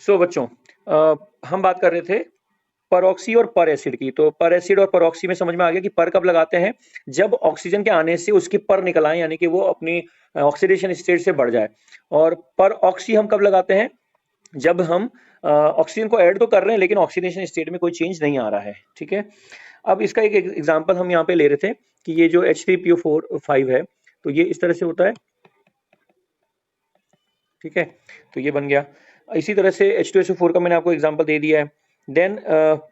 सो बच्चों, हम बात कर रहे थे परऑक्सी और पर एसिड की। तो पर एसिड और परऑक्सी में समझ में आ गया कि पर कब लगाते हैं, जब ऑक्सीजन के आने से उसकी पर निकल आए, यानी कि वो अपनी ऑक्सीडेशन स्टेट से बढ़ जाए। और पर ऑक्सी हम कब लगाते हैं, जब हम ऑक्सीजन को ऐड तो कर रहे हैं लेकिन ऑक्सीडेशन स्टेट में कोई चेंज नहीं आ रहा है। ठीक है, अब इसका एक एग्जांपल हम यहाँ पे ले रहे थे कि ये जो H3PO4 5 है, तो ये इस तरह से होता है। ठीक है, तो ये बन गया। इसी तरह से H2SO4 का मैंने आपको एग्जांपल दे दिया है। देन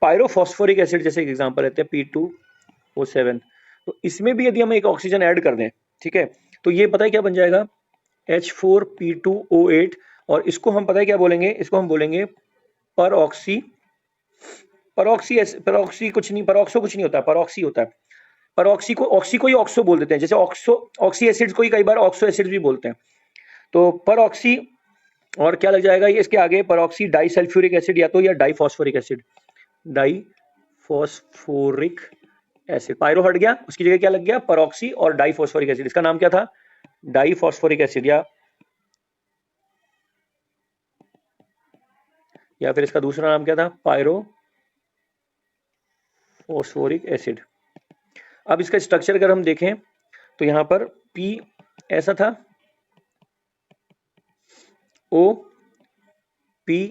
पायरोफॉस्फोरिक एसिड जैसे एग्जांपल रहते हैं P2O7, तो इसमें भी यदि हम एक ऑक्सीजन ऐड कर दें, ठीक है, तो ये पता है क्या बन जाएगा, H4P2O8। और इसको हम पता है क्या बोलेंगे, इसको हम बोलेंगे परऑक्सी। परऑक्सी कुछ नहीं, परऑक्सो कुछ नहीं होता है, परऑक्सी होता है। ऑक्सी को ही ऑक्सो बोल देते हैं, जैसे ऑक्सी एसिड्स को ही कई बार ऑक्सो एसिड्स भी बोलते हैं। तो परऑक्सी, और क्या लग जाएगा ये इसके आगे, परऑक्सी डाइसल्फ्यूरिक एसिड या तो, या डाइफॉस्फोरिक एसिड, डाइफॉस्फोरिक एसिड। पायरो हट गया, उसकी जगह क्या लग गया, परऑक्सी और डाइफॉस्फोरिक एसिड। इसका नाम क्या था, डाइफॉस्फोरिक एसिड, या फिर इसका दूसरा नाम क्या था, पायरोफॉस्फोरिक एसिड। अब इसका स्ट्रक्चर अगर हम देखें तो यहां पर P ऐसा था, O P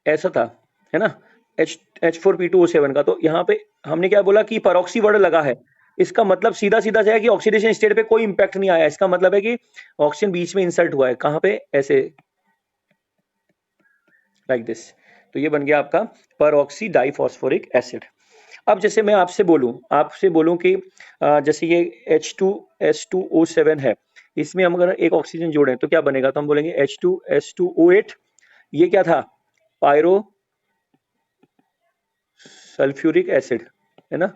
ऐसा था, है ना, H4P2O7 का। तो यहाँ पे हमने क्या बोला कि परऑक्सी वर्ड लगा है, इसका मतलब सीधा सीधा है कि ऑक्सीडेशन स्टेट पे कोई इंपैक्ट नहीं आया। इसका मतलब है कि ऑक्सीजन बीच में इंसर्ट हुआ है, कहाँ पे, ऐसे, लाइक दिस। तो ये बन गया आपका परऑक्सी डाइफॉस्फोरिक एसिड। अब जैसे मैं आपसे बोलूं कि जैसे ये H2S2O7 है, इसमें हम अगर एक ऑक्सीजन जोड़ें तो क्या बनेगा, तो हम बोलेंगे H2S2O8। ये क्या था, पायरो सल्फ्यूरिक एसिड, है ना।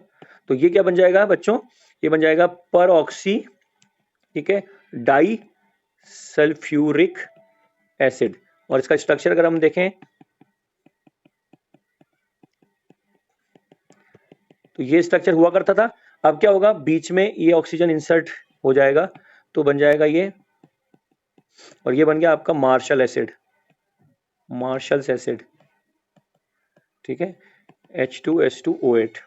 तो ये क्या बन जाएगा बच्चों, ये बन जाएगा परऑक्सी, ठीक है, डाई सल्फ्यूरिक एसिड। और इसका स्ट्रक्चर अगर हम देखें तो ये स्ट्रक्चर हुआ करता था। अब क्या होगा, बीच में ये ऑक्सीजन इंसर्ट हो जाएगा, तो बन जाएगा ये, और ये बन गया आपका मार्शल एसिड, मार्शल्स एसिड। ठीक है, H2S2O8।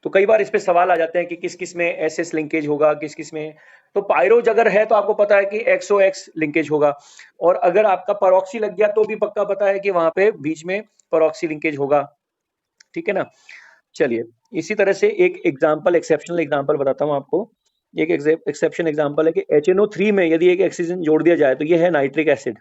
तो कई बार इस पे सवाल आ जाते हैं कि किस किस में SS लिंकेज होगा, किस किस में। तो पायरो अगर है तो आपको पता है कि XOX लिंकेज होगा, और अगर आपका परऑक्सी लग गया तो भी पक्का पता है कि वहां पे बीच में परऑक्सी लिंकेज होगा। ठीक है ना। चलिए, इसी तरह से एक एग्जांपल, एक्सेप्शनल एग्जांपल बताता हूं आपको। एक एक्सेप्शन एग्जांपल है कि HNO3 में यदि एक ऑक्सीजन जोड़ दिया जाए, तो ये है नाइट्रिक एसिड,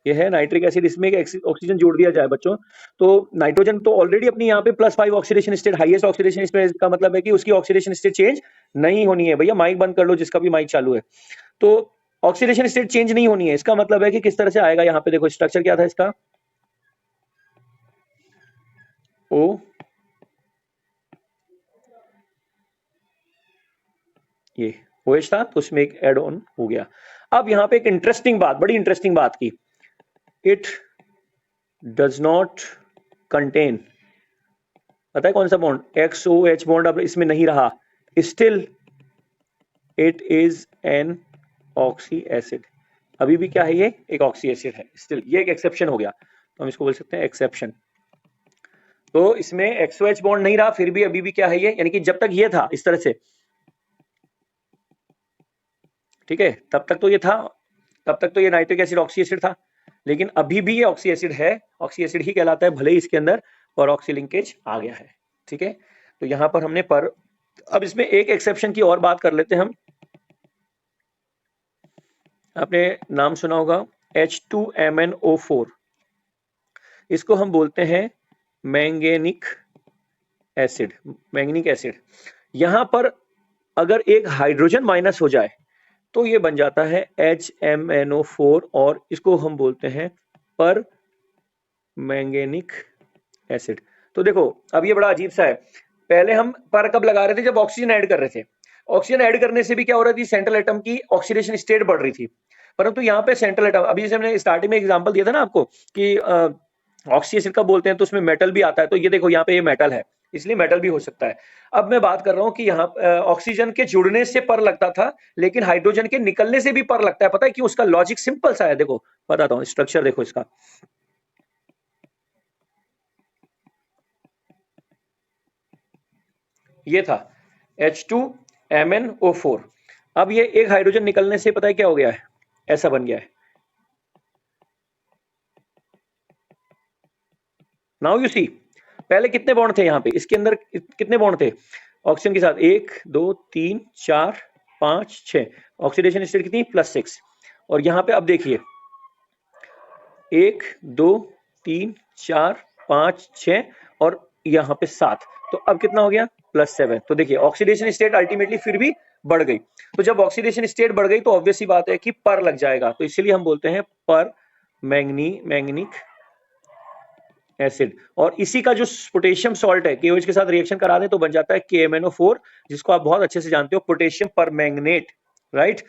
ये है नाइट्रिक एसिड, इसमें एक ऑक्सीजन जोड़ दिया जाए बच्चों, तो नाइट्रोजन तो ऑलरेडी अपनी यहाँ पे +5 oxidation state, highest oxidation state, का मतलब है कि उसकी ऑक्सीडेशन स्टेट चेंज नहीं होनी है। भैया माइक बंद कर लो जिसका भी माइक चालू है। तो ऑक्सीडेशन स्टेट चेंज नहीं होनी है, इसका मतलब है कि किस तरह से आएगा, यहाँ पे देखो स्ट्रक्चर क्या था इसका, ओ, ये OH था, तो उसमें एक एड ऑन हो गया। अब यहाँ पे एक इंटरेस्टिंग बात, बड़ी इंटरेस्टिंग बात की, इट डज नॉट कंटेन, पता है कौन सा बॉन्ड, XOH बॉन्ड अब इसमें नहीं रहा, still it is an oxy acid. अभी भी क्या है, ये एक ऑक्सी एसिड है स्टिल, ये एक एक्सेप्शन हो गया, तो हम इसको बोल सकते हैं एक्सेप्शन। तो इसमें XOH बॉन्ड नहीं रहा, फिर भी अभी भी क्या है ये, यानी कि जब तक ये था इस तरह से, ठीक है, तब तक तो ये था, तब तक तो ये नाइट्रिक एसिड ऑक्सी एसिड था, लेकिन अभी भी ये ऑक्सी एसिड है, ऑक्सी एसिड ही कहलाता है, भले ही इसके अंदर परऑक्सी लिंकेज आ गया है। ठीक है, तो यहां पर हमने पर, अब इसमें एक एक्सेप्शन की और बात कर लेते हैं हम। आपने नाम सुना होगा H2MnO4, इसको हम बोलते हैं मैंगेनिक एसिड, मैंगनीक एसिड। यहां पर अगर एक हाइड्रोजन माइनस हो जाए तो ये बन जाता है HMnO4, और इसको हम बोलते हैं पर मैंगेनिक एसिड। तो देखो अब ये बड़ा अजीब सा है, पहले हम पर कब लगा रहे थे, जब ऑक्सीजन ऐड कर रहे थे। ऑक्सीजन ऐड करने से भी क्या हो रही थी, सेंट्रल एटम की ऑक्सीडेशन स्टेट बढ़ रही थी, परंतु यहाँ पे सेंट्रल एटम, अभी जैसे हमने स्टार्टिंग में एग्जांपल दिया था ना आपको कि ऑक्सी एसिड का बोलते हैं तो उसमें मेटल भी आता है, तो ये देखो यहाँ पे ये मेटल है, इसलिए मेटल भी हो सकता है। अब मैं बात कर रहा हूं कि यहाँ ऑक्सीजन के जुड़ने से पर लगता था, लेकिन हाइड्रोजन के निकलने से भी पर लगता है। पता है कि उसका लॉजिक सिंपल सा है, देखो बताता हूँ, स्ट्रक्चर देखो इसका। ये था H2MnO4। अब ये एक हाइड्रोजन निकलने से पता है क्या हो गया है, ऐसा बन गया है। नाउ यू सी, पहले कितने बॉन्ड थे यहाँ पे, इसके अंदर कितने बॉन्ड थे ऑक्सीजन के साथ, 1 2 3 4 5 6, ऑक्सीडेशन स्टेट कितनी, +6। और यहाँ पे अब देखिए 1 2 3 4 5 6 और यहाँ पे 7, तो अब कितना हो गया, +7। तो देखिए ऑक्सीडेशन स्टेट अल्टीमेटली फिर भी बढ़ गई। तो जब ऑक्सीडेशन स्टेट बढ़ गई तो ऑब्वियस सी बात है कि पर लग जाएगा, तो इसीलिए हम बोलते हैं पर मैंगनिक एसिड। और इसी का जो पोटेशियम सॉल्ट है KOH के साथ रिएक्शन करा दें तो बन जाता है KMnO4, जिसको आप बहुत अच्छे से जानते हो, पोटेशियम परमैंगनेट, राइट।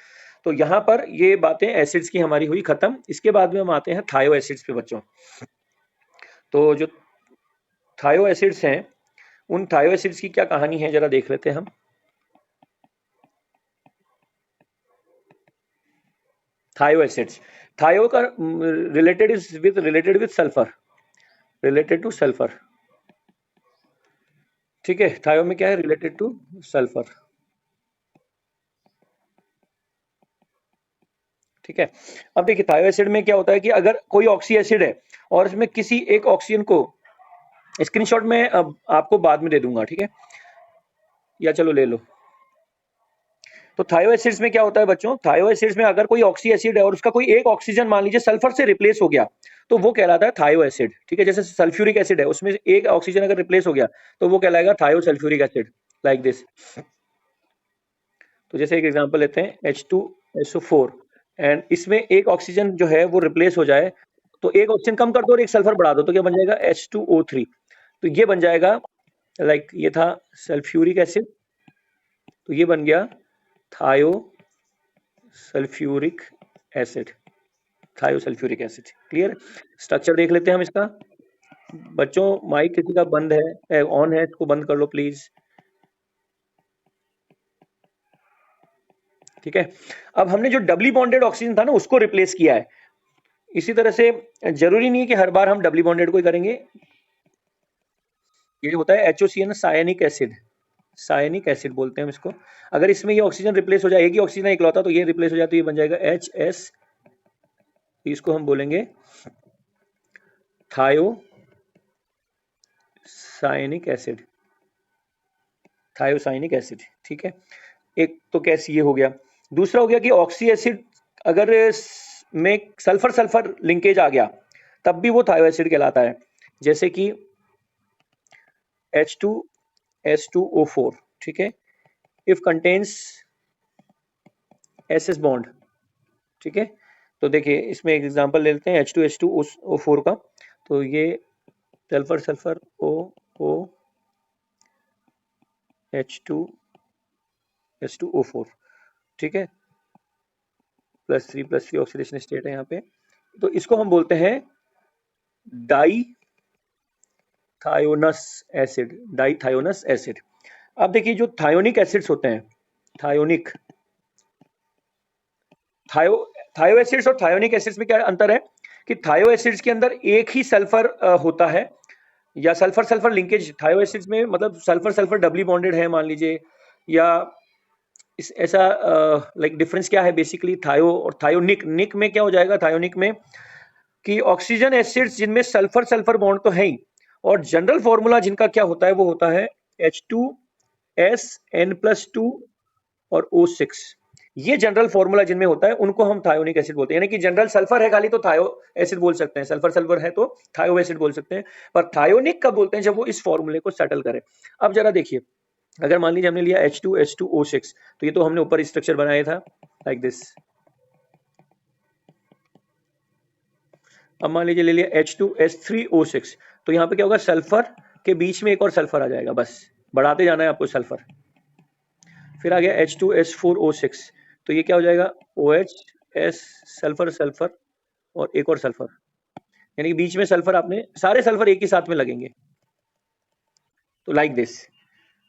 तो यहाँ पर ये बातें एसिड्स की हमारी हुई खत्म। इसके बाद में हम आते हैं थायो एसिड्स पे बच्चों। तो जो थायो एसिड्स हैं, उन थायो एसिड्स की क्या कहानी है जरा देख लेते हैं हम। थायो एसिड्स, थायो का related with sulphur, related two sulphur, ठीक है। थायो में क्या है, रिलेटेड टू सल्फर, ठीक है। अब देखिए थायो एसिड में क्या होता है कि अगर कोई ऑक्सी एसिड है और इसमें किसी एक ऑक्सीजन को, स्क्रीनशॉट में अब आपको बाद में दे दूंगा, ठीक है, या चलो ले लो। तो थायो एसिड्स में क्या होता है बच्चों, थायो एसिड्स में अगर कोई ऑक्सी एसिड है और उसका कोई एक ऑक्सीजन मान लीजिए सल्फर से रिप्लेस हो गया, तो वो कहलाता है थायो एसिड, ठीक है। जैसे सल्फ्यूरिक एसिड है, उसमें एक ऑक्सीजन अगर रिप्लेस हो गया तो वो कहलाएगा थायो सल्फ्यूरिक एसिड, लाइक दिस। तो जैसे एक एग्जांपल लेते हैं H2SO4, एंड इसमें एक ऑक्सीजन जो है वो रिप्लेस हो जाए, तो एक ऑक्सीजन कम कर दो और एक सल्फर बढ़ा दो, तो क्या बन जाएगा, H2O3। तो ये बन जाएगा, लाइक ये था सल्फ्यूरिक एसिड, तो ये बन गया थायो सल्फ्यूरिक एसिड, थायो सल्फ्यूरिक एसिड। क्लियर, स्ट्रक्चर देख लेते हैं हम इसका। बच्चों माइक किसी का बंद है, ऑन है, इसको बंद कर लो प्लीज, ठीक है। अब हमने जो डबली बॉन्डेड ऑक्सीजन था ना उसको रिप्लेस किया है। इसी तरह से जरूरी नहीं है कि हर बार हम डबली बॉन्डेड को ही करेंगे। ये होता है HOCN, सायनिक एसिड, सायनिक एसिड बोलते हैं हम इसको। अगर इसमें ये ऑक्सीजन रिप्लेस हो जाए, एक ही ऑक्सीजन इकलौता, तो ये रिप्लेस हो जाए तो ये बन जाएगा HS, इसको हम बोलेंगे थायो सायनिक एसिड, थायोसाइनिक एसिड, ठीक है। एक तो कैसे ये हो गया। दूसरा हो गया कि ऑक्सी एसिड अगर में सल्फर सल्फर लिंकेज आ गया तब भी वो थायो एसिड कहलाता है, जैसे कि H2S2O4, ठीक है, इफ कंटेन्स SS बॉन्ड, ठीक है। तो देखिए इसमें एक एग्जांपल ले लेते हैं H2H2O4 का। तो ये सल्फर सल्फर O H2S2O4, ठीक है, +3 ऑक्सीडेशन स्टेट है यहाँ पे। तो इसको हम बोलते हैं डाई थायोनस एसिड, डाईथायोनस एसिड। अब देखिए जो थायोनिक एसिड्स होते हैं, थायोनिक, थायो एसिड्स और थायोनिक एसिड्स में क्या अंतर है कि थायो एसिड्स के अंदर एक ही सल्फर होता है, या सल्फर सल्फर लिंकेज थायो एसिड्स में, मतलब सल्फर सल्फर डबली बॉन्डेड है मान लीजिए, या इस ऐसा लाइक डिफरेंस क्या है बेसिकली थायो और थायोनिक। निक में क्या हो जाएगा, थायोनिक में कि ऑक्सीजन एसिड्स जिनमें सल्फर सल्फर बॉन्ड तो है ही, और जनरल फॉर्मूला जिनका क्या होता है वो होता है H2SN+2 और O6। ये जनरल फॉर्मूला जिनमें होता है उनको हम थायोनिक एसिड बोलते हैं। यानी कि जनरल सल्फर है खाली तो थायो एसिड बोल सकते हैं, सल्फर सल्फर है तो थायो एसिड बोल सकते हैं, पर थायोनिक कब बोलते हैं, जब वो इस फॉर्मूले को सेटल करे। अब जरा देखिए, अगर मान लीजिए हमने लिया H2H2O6, तो ये तो हमने ऊपर स्ट्रक्चर बनाया था लाइक दिस। अब मान लीजिए ले लिया H2S3O6, तो यहाँ पे क्या होगा, सल्फर के बीच में एक और सल्फर आ जाएगा, बस बढ़ाते जाना है आपको सल्फर। फिर आ गया H2S4O6, तो ये क्या हो जाएगा, OH सल्फर सल्फर और एक और सल्फर, यानी कि बीच में सल्फर, आपने सारे सल्फर एक ही साथ में लगेंगे। तो लाइक दिस,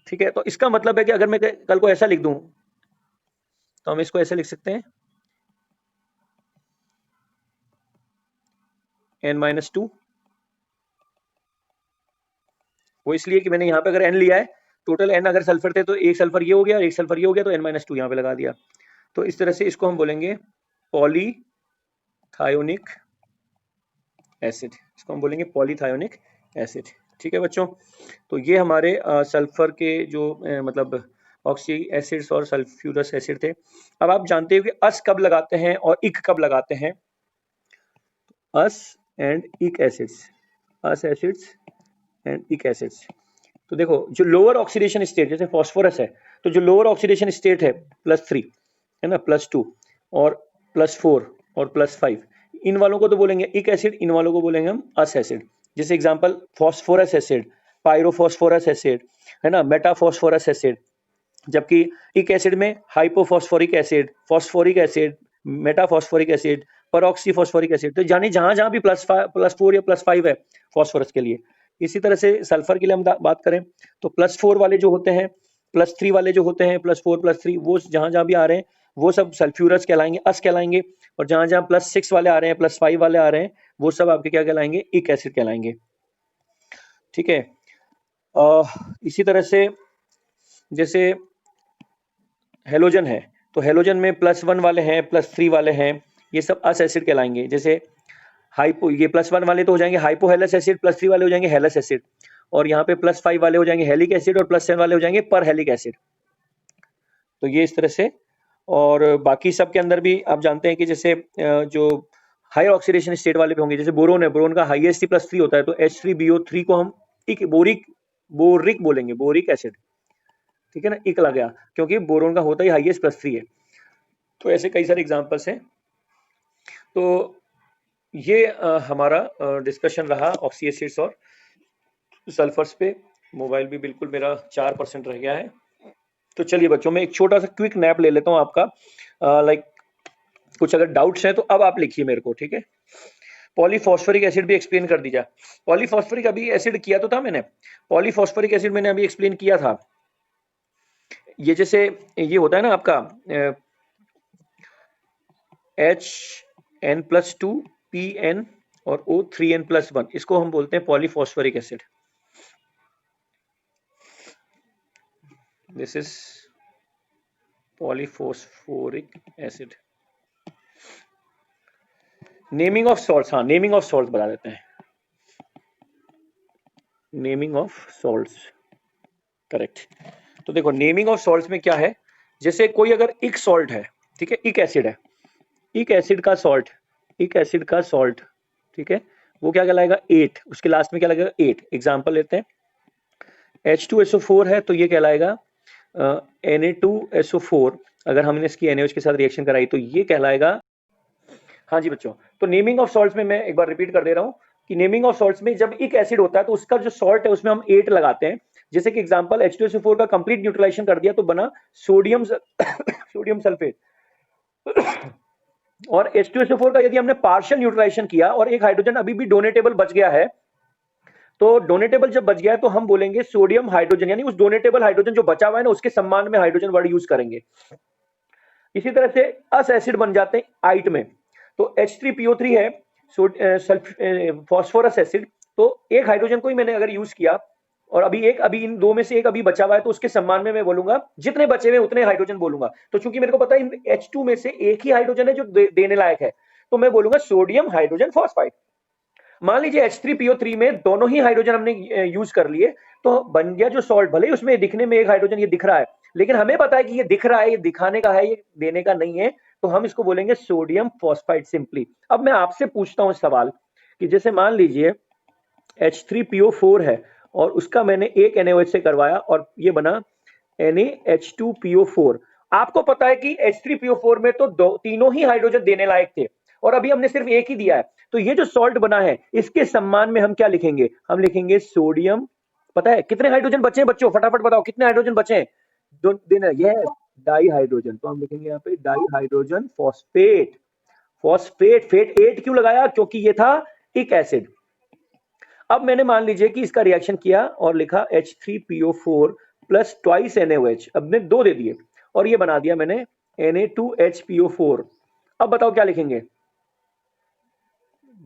ठीक है। तो इसका मतलब है कि अगर मैं कल को ऐसा लिख दूं तो हम इसको ऐसे लिख सकते हैं N-2, वो इसलिए कि मैंने यहाँ पे अगर N लिया है, टोटल N अगर सल्फर थे तो एक सल्फर ये हो गया और एक सल्फर ये हो गया, तो N-2 यहाँ पे लगा दिया। तो इस तरह से इसको हम बोलेंगे पॉलीथायोनिक एसिड, इसको हम बोलेंगे पॉलीथायोनिक एसिड, ठीक है बच्चों। तो ये हमारे सल्फर के जो मतलब ऑक्सी एसिड्स और सल्फ्यूरस एसिड थे। अब आप जानते हो कि अस कब लगाते हैं और इक कब लगाते हैं। अस एंड इक एसिड्स, अस एसिड्स एंड इक एसिड्स। तो देखो जो लोअर ऑक्सीडेशन स्टेट जैसे फास्फोरस है, तो जो लोअर ऑक्सीडेशन स्टेट है +3 है ना, +2 और +4 और +5, इन वालों को तो बोलेंगे इक एसिड, इन वालों को बोलेंगे हम अस एसिड। जैसे example phosphorous acid, pyrophosphorous acid है ना, मेटाफॉस्फोरस एसिड। जबकि इक एसिड में hypophosphoric acid, phosphoric acid, metaphosphoric acid, peroxyphosphoric acid. तो जाने जहां जहां भी +4 या +5 है फॉस्फोरस के लिए। इसी तरह से सल्फर के लिए हम बात करें तो +4 वाले जो होते हैं, +3 वाले जो होते हैं, +4 +3, वो जहां जहां भी आ रहे हैं वो सब सल्फ्यूरस कहलाएंगे, अस कहलाएंगे। और जहां जहां +6 वाले आ रहे हैं, +5 वाले आ रहे हैं, वो सब आपके क्या कहलाएंगे, इक एसिड कहलाएंगे, ठीक है। इसी तरह से जैसे हेलोजन है, तो हेलोजन में +1 वाले हैं, +3 वाले हैं, ये सब अस एसिड कहलाएंगे। जैसे हाइपो, ये +1 वाले तो हो जाएंगे हाइपोहेलस एसिड, +3 वाले हो जाएंगे हेलस एसिड, और यहाँ पे +5 वाले हो जाएंगे हेलिक एसिड, और +7 वाले हो जाएंगे पर हेलिक एसिड। तो ये इस तरह से। और बाकी सब के अंदर भी आप जानते हैं कि जैसे जो हाई ऑक्सीडेशन स्टेट वाले भी होंगे, जैसे बोरोन है, बोरोन का हाईएस्ट ही +3 होता है, तो H3BO3 को हम इक बोरिक बोलेंगे, बोरिक एसिड, ठीक है ना, इक लग गया क्योंकि बोरोन का होता ही हाईएस्ट +3 है। तो ऐसे कई सारे एग्जांपल्स हैं। तो ये हमारा डिस्कशन रहा ऑक्सी एसिड्स और सल्फर्स पे। मोबाइल भी बिल्कुल मेरा 4% रह गया है। तो चलिए बच्चों, मैं एक छोटा सा क्विक नैप ले लेता हूँ आपका। लाइक कुछ अगर डाउट्स हैं तो अब आप लिखिए मेरे को, ठीक है। पॉलीफॉस्फोरिक एसिड भी एक्सप्लेन कर दीजिए। पॉलीफॉस्फोरिक अभी एसिड किया तो था मैंने, पॉलीफॉस्फोरिक एसिड मैंने अभी एक्सप्लेन किया था। ये जैसे ये होता है ना आपका HN+2 PN और O3N+1, इसको हम बोलते हैं polyphosphoric acid. This is polyphosphoric acid. Naming of salts, हाँ नेमिंग ऑफ सॉल्ट्स बता देते हैं। Naming of salts, correct. तो देखो नेमिंग ऑफ सॉल्ट्स में क्या है, जैसे कोई अगर इक सॉल्ट है, ठीक है, इक एसिड है, इक एसिड का सॉल्ट, इक एसिड का सॉल्ट, ठीक है, वो क्या कहलाएगा, 8, उसके लास्ट में क्या लगेगा 8। एग्जांपल लेते हैं, H2SO4 है तो ये कहलाएगा Na2SO4। अगर हमने इसकी NaOH के साथ रिएक्शन कराई तो ये कहलाएगा। हाँ जी बच्चों, तो नेमिंग ऑफ सॉल्ट्स में मैं एक बार रिपीट कर दे रहा हूँ कि नेमिंग ऑफ सॉल्ट्स में जब इक एसिड होता है तो उसका जो सॉल्ट है उसमें हम 8 लगाते हैं। जैसे कि एग्जांपल H2SO4 का कंप्लीट न्यूट्रलाइजेशन कर दिया तो बना सोडियम सोडियम सल्फेट। और H2SO4 का यदि हमने पार्शियल न्यूट्रलाइजेशन किया और एक हाइड्रोजन अभी भी डोनेटेबल बच गया है, तो डोनेटेबल जब बच गया है तो हम बोलेंगे सोडियम हाइड्रोजन, यानी उस डोनेटेबल हाइड्रोजन जो बचा हुआ है ना उसके सम्मान में हाइड्रोजन वर्ड यूज करेंगे। इसी तरह से अस एसिड बन जाते हैं आइट में, तो H3PO3 है फॉस्फोरस एसिड, तो एक हाइड्रोजन को ही मैंने अगर यूज किया और अभी इन दो में से एक अभी बचा हुआ है तो उसके सम्मान में मैं बोलूंगा जितने बचे हुए उतने हाइड्रोजन बोलूंगा। तो चूंकि मेरे को पता है H2 में से एक ही हाइड्रोजन है जो देने लायक है, तो मैं बोलूंगा सोडियम हाइड्रोजन फॉस्फाइड। मान लीजिए H3PO3 में दोनों ही हाइड्रोजन हमने यूज कर लिए, तो बन गया जो सॉल्ट, भले ही उसमें दिखने में एक हाइड्रोजन ये दिख रहा है, लेकिन हमें पता है कि ये दिख रहा है, ये दिखाने का है, ये देने का नहीं है, तो हम इसको बोलेंगे सोडियम फॉस्फाइड सिंपली। अब मैं आपसे पूछता हूं सवाल कि जैसे मान लीजिए H3PO4 है और उसका मैंने एक NaOH से करवाया और ये बना NaH2PO4। आपको पता है कि H3PO4 में तो तीनों ही हाइड्रोजन देने लायक थे और अभी हमने सिर्फ एक ही दिया है, तो ये जो सॉल्ट बना है इसके सम्मान में हम क्या लिखेंगे, हम लिखेंगे सोडियम। पता है कितने हाइड्रोजन बचे हैं बच्चों, फटाफट बताओ कितने हाइड्रोजन बचे हैं, देना ये डाई हाइड्रोजन, तो हम लिखेंगे यहाँ पे डाई हाइड्रोजन फॉस्फेट। फॉस्फेट, फेट 8 क्यों लगाया, क्योंकि ये था इक एसिड। अब मैंने मान लीजिए कि इसका रिएक्शन किया और लिखा H3PO4 प्लस ट्वाइस NaOH, अब ने 2 दे दिए और ये बना दिया मैंने Na2HPO4। अब बताओ क्या लिखेंगे?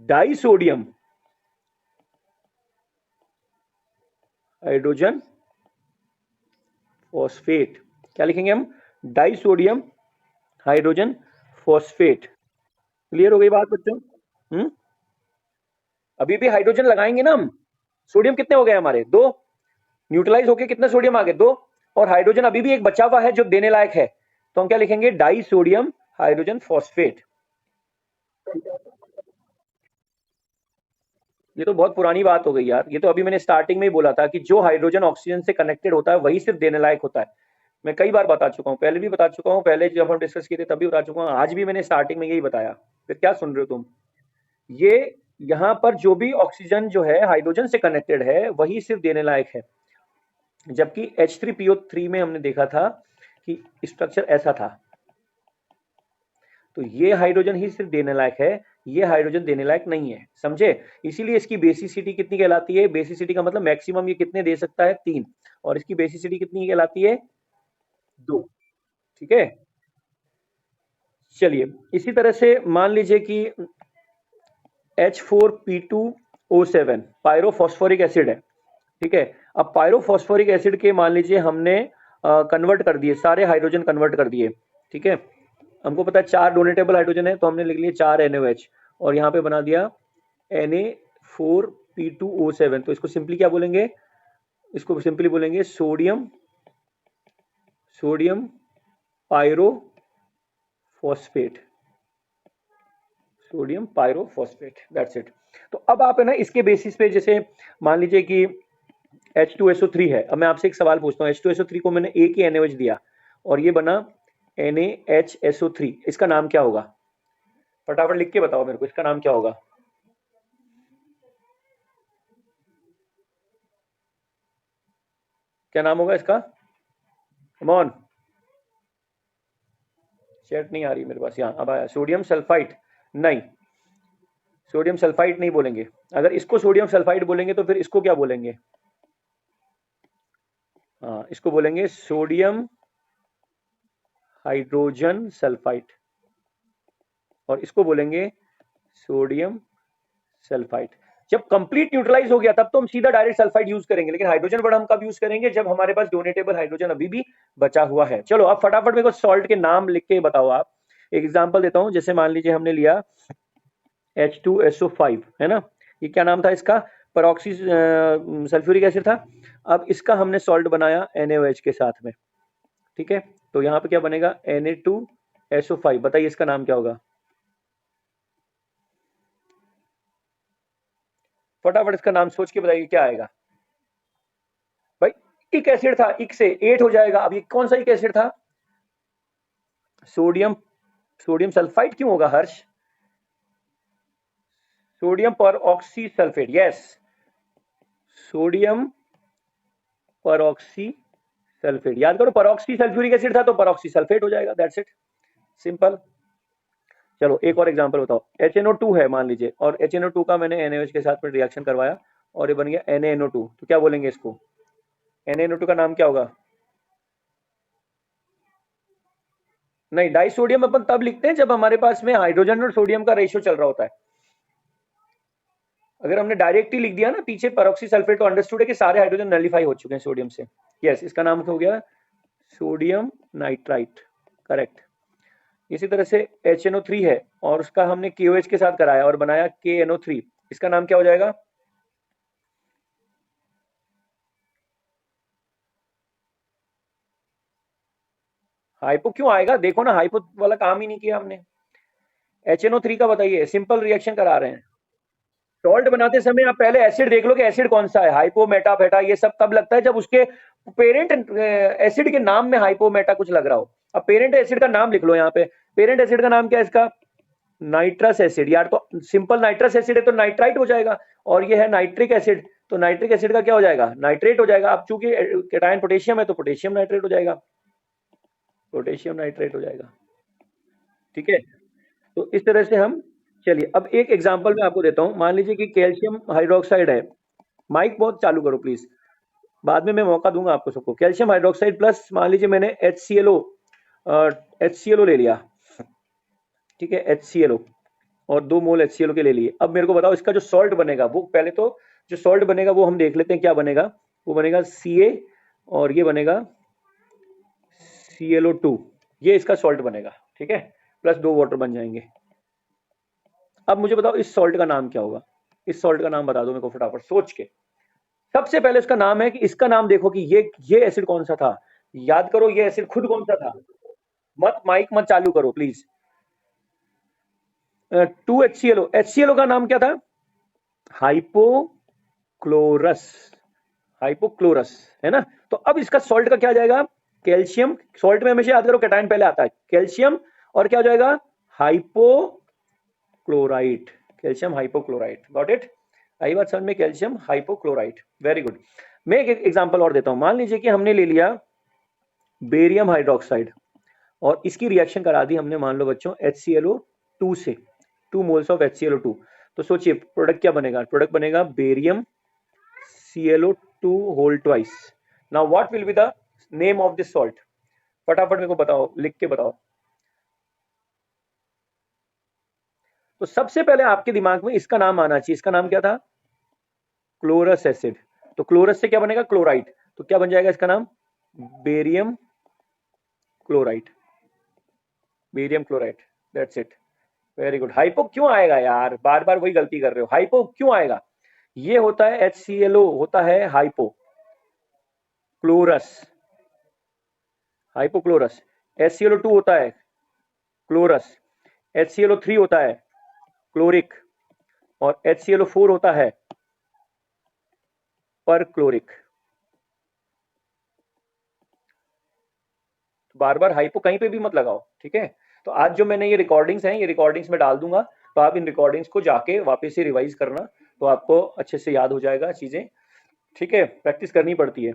Die sodium hydrogen phosphate. क्या लिखेंगे हम? Die sodium hydrogen phosphate. Clear हो गई बात बच्चों? अभी भी हाइड्रोजन लगाएंगे ना हम। सोडियम कितने हो गए हमारे? 2। न्यूट्रलाइज होके कितने सोडियम आ गए? 2। और हाइड्रोजन अभी भी एक बचा हुआ है जो देने लायक है, तो हम क्या लिखेंगे? Die sodium hydrogen phosphate. ये तो बहुत पुरानी बात हो गई यार, ये तो अभी मैंने स्टार्टिंग में ही बोला था कि जो हाइड्रोजन ऑक्सीजन से कनेक्टेड होता है वही सिर्फ देने लायक होता है। मैं कई बार बता चुका हूँ, पहले भी बता चुका हूँ, पहले जब हम डिस्कस किए थे तभी बता चुका हूँ, आज भी मैंने स्टार्टिंग में यही बताया। फिर क्या सुन रहे हो तुम? ये यहाँ पर जो भी ऑक्सीजन जो है हाइड्रोजन से कनेक्टेड है वही सिर्फ देने लायक है, जबकि H3PO3 में हमने देखा था कि स्ट्रक्चर ऐसा था। तो ये हाइड्रोजन ही सिर्फ देने लायक है, ये हाइड्रोजन देने लायक नहीं है, समझे? इसीलिए इसकी बेसिसिटी कितनी कहलाती है? बेसिसिटी का मतलब मैक्सिमम ये कितने दे सकता है? 3। और इसकी बेसिसिटी कितनी कहलाती है? 2। ठीक है, चलिए इसी तरह से मान लीजिए कि H4P2O7 पायरोफॉस्फोरिक एसिड है, ठीक है। अब पायरोफॉस्फोरिक एसिड के मान लीजिए हमने कन्वर्ट कर दिए, सारे हाइड्रोजन कन्वर्ट कर दिए, ठीक है। हमको पता है 4 डोनेटेबल हाइड्रोजन है, तो हमने लिख लिए 4 NaOH और यहाँ पे बना दिया Na4P2O7। तो इसको सिंपली क्या बोलेंगे? इसको सिंपली बोलेंगे sodium pyrophosphate, sodium pyrophosphate, that's it. तो अब आप है ना इसके बेसिस पे, जैसे मान लीजिए कि H2SO3 है, अब मैं आपसे एक सवाल पूछता हूँ, H2SO3 को मैंने एक ही NaOH दिया और ये बना NaHSO3, इसका नाम क्या होगा? फटाफट लिख के बताओ मेरे को, इसका नाम क्या होगा? क्या नाम होगा इसका? कम ऑन, चैट नहीं आ रही मेरे पास, यहाँ अब आया। Sodium sulphide? नहीं, सोडियम सल्फाइड नहीं बोलेंगे। अगर इसको सोडियम सल्फाइड बोलेंगे तो फिर इसको क्या बोलेंगे? हाँ, इसको बोलेंगे सोडियम हाइड्रोजन सल्फाइड और इसको बोलेंगे सोडियम सल्फाइड। जब कंप्लीट न्यूट्रलाइज हो गया तब तो हम सीधा डायरेक्ट सल्फाइड यूज करेंगे, लेकिन हाइड्रोजन वर्ड हम कब यूज करेंगे? जब हमारे पास डोनेटेबल हाइड्रोजन अभी भी बचा हुआ है। चलो अब फटाफट मेरे को सॉल्ट के नाम लिख के बताओ आप। एक एग्जांपल देता हूं, जैसे मान लीजिए हमने लिया H2SO5, है ना, ये क्या नाम था इसका? परऑक्सी सल्फ्यूरिक एसिड था। अब इसका हमने सॉल्ट बनाया NaOH के साथ में, ठीक है। तो यहाँ पे क्या बनेगा? Na2SO5। बताइए इसका नाम क्या होगा? फटाफट इसका नाम सोच के बताइए क्या आएगा भाई? इक एसिड था, इक से 8 हो जाएगा। अब ये कौन सा इक एसिड था? सोडियम, सोडियम सल्फाइड क्यों होगा हर्ष? सोडियम पर ऑक्सी सल्फेट, यस, सोडियम पर ऑक्सी सल्फेट। याद करो, परऑक्सी सल्फ्यूरिक एसिड था तो परऑक्सी सल्फेट हो जाएगा, दैट्स इट, सिंपल। चलो एक और एग्जांपल बताओ। HNO2 है मान लीजिए, और HNO2 का मैंने NaOH के साथ में रिएक्शन करवाया और ये बन गया NaNO2, तो क्या बोलेंगे इसको? NaNO2 का नाम क्या होगा? नहीं, डाई सोडियम अपन तब लिखते हैं जब हमारे पास में हाइड्रोजन और सोडियम का रेशियो चल रहा होता है। अगर हमने डायरेक्ट ही लिख दिया ना पीछे परऑक्सी सल्फेट, तो अंडरस्टूड है कि सारे हाइड्रोजन नलिफाई हो चुके हैं सोडियम से। यस, इसका नाम क्या हो गया? Sodium nitrite, correct. इसी तरह से HNO3 है और उसका हमने KOH के साथ कराया और बनाया KNO3, इसका नाम क्या हो जाएगा? हाइपो क्यों आएगा? देखो ना, हाइपो वाला काम ही नहीं किया हमने। HNO3 का बताइए, सिंपल रिएक्शन करा रहे हैं। सॉल्ट बनाते समय आप पहले एसिड देख लो कि एसिड कौन सा है। हाइपो, मेटा, बेटा, ये सब तब लगता है जब उसके पेरेंट एसिड के नाम में हाइपो, मेटा कुछ लग रहा हो। अब पेरेंट एसिड का नाम लिख लो यहाँ पे। पेरेंट एसिड का नाम क्या है इसका? Nitrous acid. यार तो सिंपल नाइट्रस एसिड है तो नाइट्राइट हो जाएगा, और ये है नाइट्रिक एसिड, तो नाइट्रिक एसिड का क्या हो जाएगा? नाइट्रेट हो जाएगा। अब चूंकि कैटायन पोटेशियम है तो पोटेशियम नाइट्रेट हो जाएगा, पोटेशियम नाइट्रेट हो जाएगा, ठीक है। तो इस तरह से हम, चलिए अब एक एग्जांपल मैं आपको देता हूं। मान लीजिए कि कैल्शियम हाइड्रोक्साइड है, माइक बहुत चालू करो प्लीज, बाद में मैं मौका दूंगा आपको सबको। कैल्शियम हाइड्रोक्साइड प्लस मान लीजिए मैंने HClO ले लिया, ठीक है, HClO और 2 मोल HClO के ले लिए। अब मेरे को बताओ इसका जो सॉल्ट बनेगा, वो पहले तो जो सॉल्ट बनेगा वो हम देख लेते हैं क्या बनेगा। वो बनेगा Ca और ये बनेगा ClO2, ये इसका सॉल्ट बनेगा, ठीक है, प्लस 2 वाटर बन जाएंगे। अब मुझे बताओ इस सॉल्ट का नाम क्या होगा, इस सॉल्ट का नाम बता दो मेरे को फटाफट सोच के। सबसे पहले इसका नाम है कि इसका नाम देखो कि ये एसिड कौन सा था, याद करो ये एसिड खुद कौन सा था। मत माइक मत चालू करो प्लीज। 2HClO, HClO का नाम क्या था, हाइपोक्लोरस, हाइपोक्लोरस है ना। तो अब इसका सॉल्ट का क्या आ जाएगा, कैल्शियम, सॉल्ट में हमेशा याद करो कैटायन पहले आता है, कैल्शियम और क्या हो जाएगा, hypochlorite, calcium hypochlorite, got it, आई बात समझ में, कैल्शियम हाइपोक्लोराइट, वेरी गुड। मैं एक एग्जांपल और देता हूं, मान लीजिए कि हमने ले लिया बेरियम हाइड्रोक्साइड और इसकी रिएक्शन करा दी हमने, मान लो बच्चों HClO2 से, 2 मोल्स ऑफ HClO2, तो सोचिए प्रोडक्ट क्या बनेगा, प्रोडक्ट बनेगा barium ClO2 whole twice. Now what will be the name of this salt, फटाफट मेरे को बताओ, लिख के बताओ। तो सबसे पहले आपके दिमाग में इसका नाम आना चाहिए, इसका नाम क्या था, क्लोरस एसिड। तो क्लोरस से क्या बनेगा, क्लोराइड, तो क्या बन जाएगा इसका नाम, barium chloride, barium chloride, that's it, very good. Hypo क्यों आएगा यार, बार बार वही गलती कर रहे हो, हाइपो क्यों आएगा, ये होता है HClO, होता है हाइपो क्लोरस, हाइपोक्लोरस, HClO2 होता है क्लोरस, HClO3 होता है क्लोरिक और HClO4 होता है पर क्लोरिक। बार बार हाइपो कहीं पे भी मत लगाओ, ठीक है। तो आज जो मैंने ये रिकॉर्डिंग्स हैं, ये रिकॉर्डिंग्स में डाल दूंगा, तो आप इन रिकॉर्डिंग्स को जाके वापस से रिवाइज करना, तो आपको अच्छे से याद हो जाएगा चीजें, ठीक है, प्रैक्टिस करनी पड़ती है।